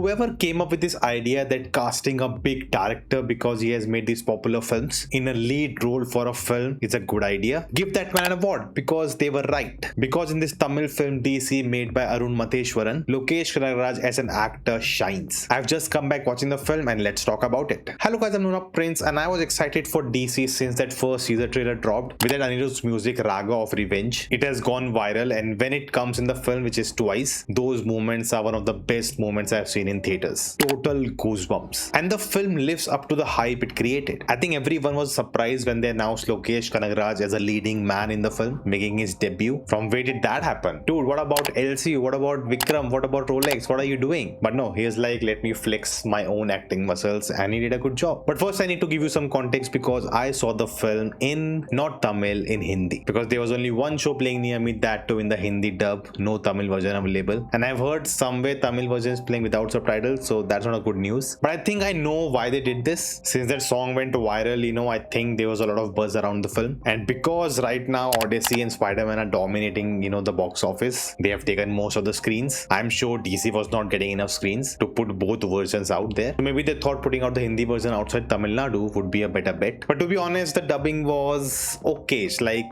whoever came up with this idea that casting a big director because he has made these popular films in a lead role for a film is a good idea, give that man an award, because they were right. Because in this Tamil film DC made by Arun Matheswaran, Lokesh Kanagaraj as an actor shines. I've just come back watching the film and let's talk about it. Hello guys, I'm Nona Prince and I was excited for DC since that first teaser trailer dropped with that Anirudh's music Raga of Revenge. It has gone viral, and when it comes in the film, which is twice, those moments are one of the best moments I've seen in theaters. Total goosebumps. And the film lives up to the hype it created. I think everyone was surprised when they announced Lokesh Kanagaraj as a leading man in the film, making his debut. From where did that happen? Dude, what about LCU? What about Vikram? What about Rolex? What are you doing? But no, he's like, let me flex my own acting muscles, and he did a good job. But first I need to give you some context because I saw the film in not Tamil, in Hindi, because there was only one show playing near me, that too in the Hindi dub, no Tamil version available. And I've heard somewhere Tamil version is playing without subtitles, so that's not a good news. But I think I know why they did this. Since that song went viral, I think there was a lot of buzz around the film. And because right now Odyssey and Spider-Man are dominating, the box office, they have taken most of the screens. I'm sure DC was not getting enough screens to put both versions out there. So maybe they thought putting out the Hindi version outside Tamil Nadu would be a better bet. But to be honest, the dubbing was okay. It's like,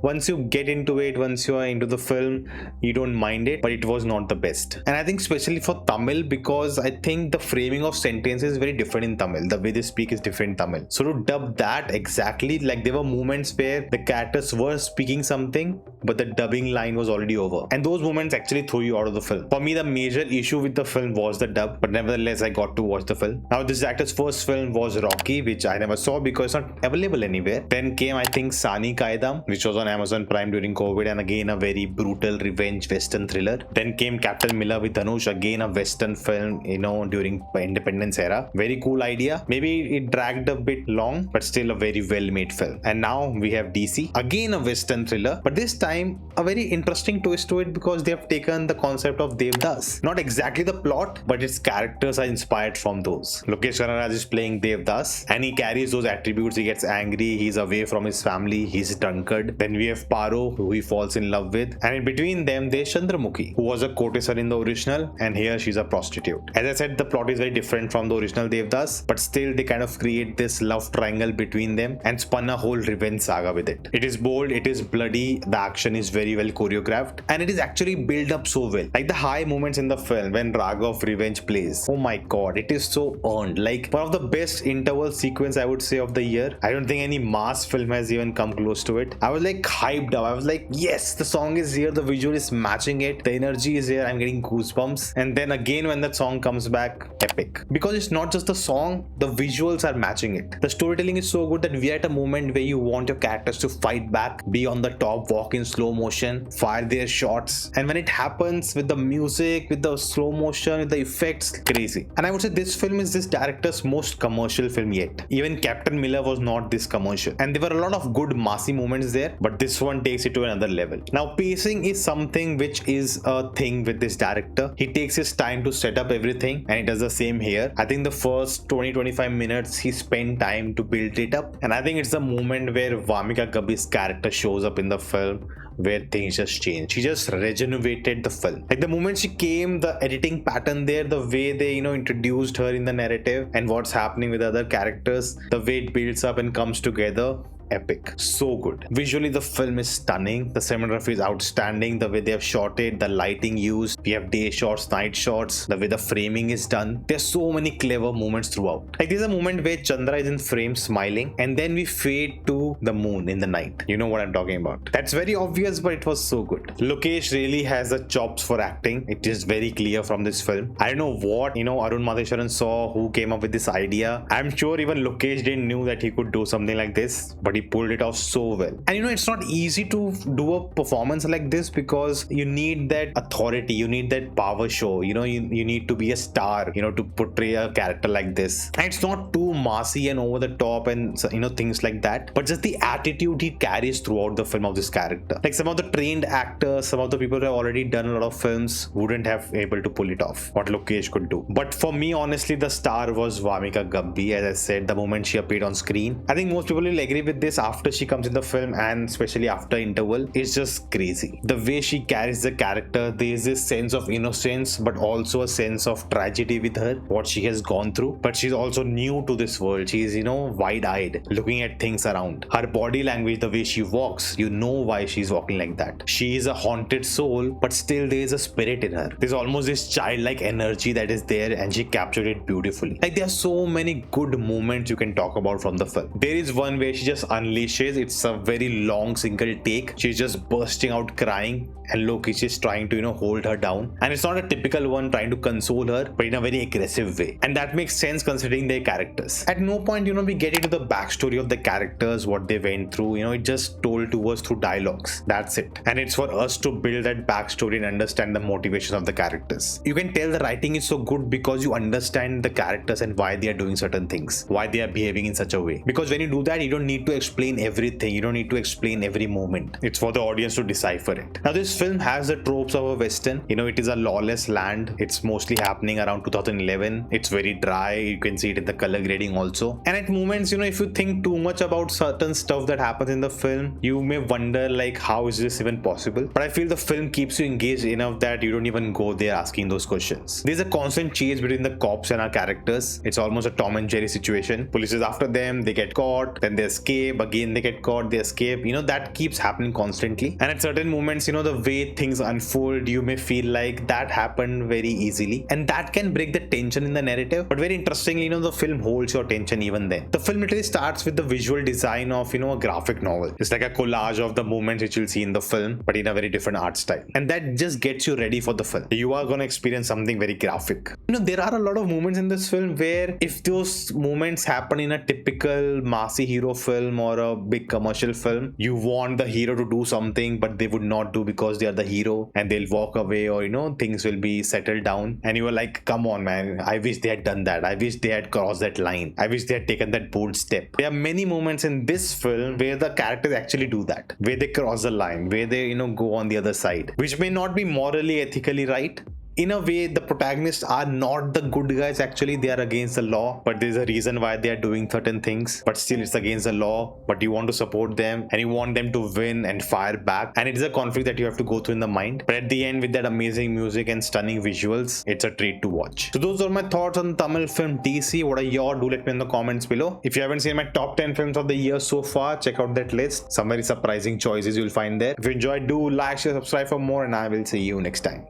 once you get into it, once you are into the film, you don't mind it, but it was not the best. And I think especially for Tamil, because I think the framing of sentences is very different in Tamil. The way they speak is different in Tamil. So to dub that exactly, like there were moments where the characters were speaking something, but the dubbing line was already over. And those moments actually threw you out of the film. For me, the major issue with the film was the dub, but nevertheless, I got to watch the film. Now, this actor's first film was Rocky, which I never saw because it's not available anywhere. Then came, I think, Sani Kaidam, which was on Amazon Prime during COVID, and again a very brutal revenge western thriller. Then came Captain Miller with Dhanush, again a western film, during Independence era. Very cool idea. Maybe it dragged a bit long, but still a very well made film. And now we have DC, again a western thriller, but this time a very interesting twist to it because they have taken the concept of Devdas. Not exactly the plot, but its characters are inspired from those. Lokesh Kanagaraj is playing Devdas, and he carries those attributes. He gets angry, he's away from his family, he's a drunkard. Then we have Paro, who he falls in love with, and in between them there's Chandramukhi, who was a courtesan in the original, and here she's a prostitute. As I said, the plot is very different from the original Devdas, but still they kind of create this love triangle between them and spun a whole revenge saga with it. It is bold, it is bloody, the action is very well choreographed, and it is actually built up so well. Like the high moments in the film when Raga of Revenge plays, oh my god, it is so earned. Like one of the best interval sequence I would say of the year. I don't think any mass film has even come close to it. I was like hyped up. I was like, yes, the song is here, the visual is matching it, the energy is here, I'm getting goosebumps. And then again when that song comes back, epic. Because it's not just the song, the visuals are matching it. The storytelling is so good that we are at a moment where you want your characters to fight back, be on the top, walk in slow motion, fire their shots. And when it happens with the music, with the slow motion, with the effects, crazy. And I would say this film is this director's most commercial film yet. Even Captain Miller was not this commercial. And there were a lot of good massy moments there, but this one takes it to another level. Now, pacing is something which is a thing with this director. He takes his time to set up everything, and he does the same here. I think the first 20-25 minutes he spent time to build it up, and I think it's the moment where Wamiqa Gabbi's character shows up in the film where things just changed. She just regenerated the film. Like the moment she came, the editing pattern there, the way they introduced her in the narrative and what's happening with other characters, the way it builds up and comes together, epic. So good. Visually the film is stunning. The cinematography is outstanding. The way they have shot it, the lighting used, we have day shots, night shots, the way the framing is done. There's so many clever moments throughout. Like there's a moment where Chandra is in frame smiling, and then we fade to the moon in the night. You know what I'm talking about. That's very obvious, but it was so good. Lokesh really has the chops for acting. It is very clear from this film. I don't know what Arun Matheswaran saw, who came up with this idea. I'm sure even Lokesh didn't know that he could do something like this, but he pulled it off so well. And it's not easy to do a performance like this because you need that authority, you need that power show, you need to be a star, to portray a character like this. And it's not too massy and over the top and things like that, but just the attitude he carries throughout the film of this character. Like some of the trained actors, some of the people who have already done a lot of films wouldn't have able to pull it off, what Lokesh could do. But for me, honestly, the star was Wamiqa Gabbi. As I said, the moment she appeared on screen, I think most people will agree with this after she comes in the film, and especially after interval, is just crazy. The way she carries the character, there is this sense of innocence but also a sense of tragedy with her, what she has gone through. But she's also new to this world. She's, wide-eyed, looking at things around. Her body language, the way she walks, you know why she's walking like that. She is a haunted soul, but still there is a spirit in her. There's almost this childlike energy that is there, and she captured it beautifully. Like, there are so many good moments you can talk about from the film. There is one where she just unleashes. It's a very long single take. She's just bursting out crying, and Lokesh is trying to hold her down, and it's not a typical one trying to console her, but in a very aggressive way, and that makes sense considering their characters. At no point we get into the backstory of the characters, what they went through. It just told to us through dialogues. That's it, and it's for us to build that backstory and understand the motivation of the characters. You can tell the writing is so good because you understand the characters and why they are doing certain things, why they are behaving in such a way. Because when you do that, you don't need to explain everything, you don't need to explain every moment. It's for the audience to decipher it. Now, this film has the tropes of a western. It is a lawless land. It's mostly happening around 2011. It's very dry. You can see it in the color grading also. And at moments, if you think too much about certain stuff that happens in the film, you may wonder like, how is this even possible? But I feel the film keeps you engaged enough that you don't even go there asking those questions. There's a constant chase between the cops and our characters. It's almost a Tom and Jerry situation. Police is after them, they get caught, then they escape, again they get caught, they escape. That keeps happening constantly. And at certain moments, the way things unfold, you may feel like that happened very easily, and that can break the tension in the narrative. But very interestingly, the film holds your attention even then. The film literally starts with the visual design of a graphic novel. It's like a collage of the moments which you'll see in the film, but in a very different art style, and that just gets you ready for the film. You are going to experience something very graphic. There are a lot of moments in this film where if those moments happen in a typical massy hero film or a big commercial film, you want the hero to do something, but they would not do because they are the hero, and they'll walk away, or things will be settled down, and you are like, come on man, I wish they had done that. I wish they had crossed that line. I wish they had taken that bold step. There are many moments in this film where the characters actually do that, where they cross the line, where they go on the other side, which may not be morally, ethically right. In a way, the protagonists are not the good guys. Actually, they are against the law, but there's a reason why they are doing certain things, but still it's against the law. But you want to support them, and you want them to win and fire back, and it is a conflict that you have to go through in the mind. But at the end, with that amazing music and stunning visuals, it's a treat to watch. So those are my thoughts on Tamil film DC. What are your? Do let me in the comments below. If you haven't seen my top 10 films of the year so far, check out that list. Some very surprising choices you'll find there. If you enjoyed, do like, share, subscribe for more, and I will see you next time.